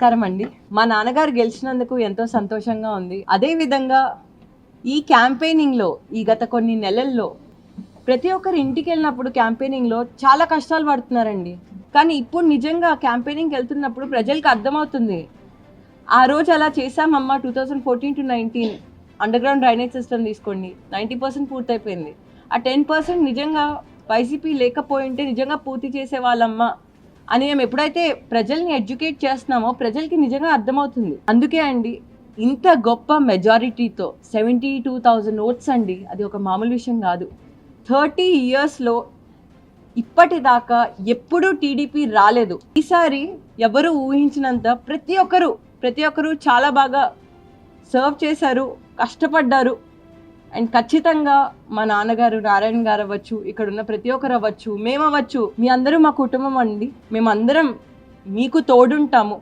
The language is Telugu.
నమస్కారం అండి. మా నాన్నగారు గెలిచినందుకు ఎంతో సంతోషంగా ఉంది. అదే విధంగా ఈ క్యాంపెయినింగ్‌లో ఈ గత కొన్ని నెలల్లో ప్రతి ఒక్కరు ఇంటికెళ్ళినప్పుడు క్యాంపెయినింగ్‌లో చాలా కష్టాలు పడుతున్నారండి. కానీ ఇప్పుడు నిజంగా క్యాంపెయినింగ్‌కెళ్తున్నప్పుడు ప్రజలకి అర్థమవుతుంది. ఆ రోజు అలా చేశామమ్మా 2014-19 అండర్‌గ్రౌండ్ డ్రైనేజ్ సిస్టమ్ తీసుకోండి. 90% పూర్తయిపోయింది. ఆ 10% నిజంగా వైసీపీ లేకపోయుంటే నిజంగా పూర్తి చేసేవాళ్ళమ్మా అని మేము ఎప్పుడైతే ప్రజల్ని ఎడ్యుకేట్ చేస్తున్నామో ప్రజలకి నిజంగా అర్థమవుతుంది. అందుకే అండి ఇంత గొప్ప మెజారిటీతో 72,000 ఓట్స్ అండి. అది ఒక మామూలు విషయం కాదు. 30 ఇయర్స్‌లో ఇప్పటిదాకా ఎప్పుడూ టీడీపీ రాలేదు. ఈసారి ఎవరు ఊహించినంత ప్రతి ఒక్కరు చాలా బాగా సర్వ్ చేశారు, కష్టపడ్డారు. అండ్ ఖచ్చితంగా మా నాన్నగారు నారాయణ గారు అవ్వచ్చు, ఇక్కడ ఉన్న ప్రతి ఒక్కరు అవ్వచ్చు, మేము అవ్వచ్చు, మీ అందరూ మా కుటుంబం అండి. మేమందరం మీకు తోడుంటాము.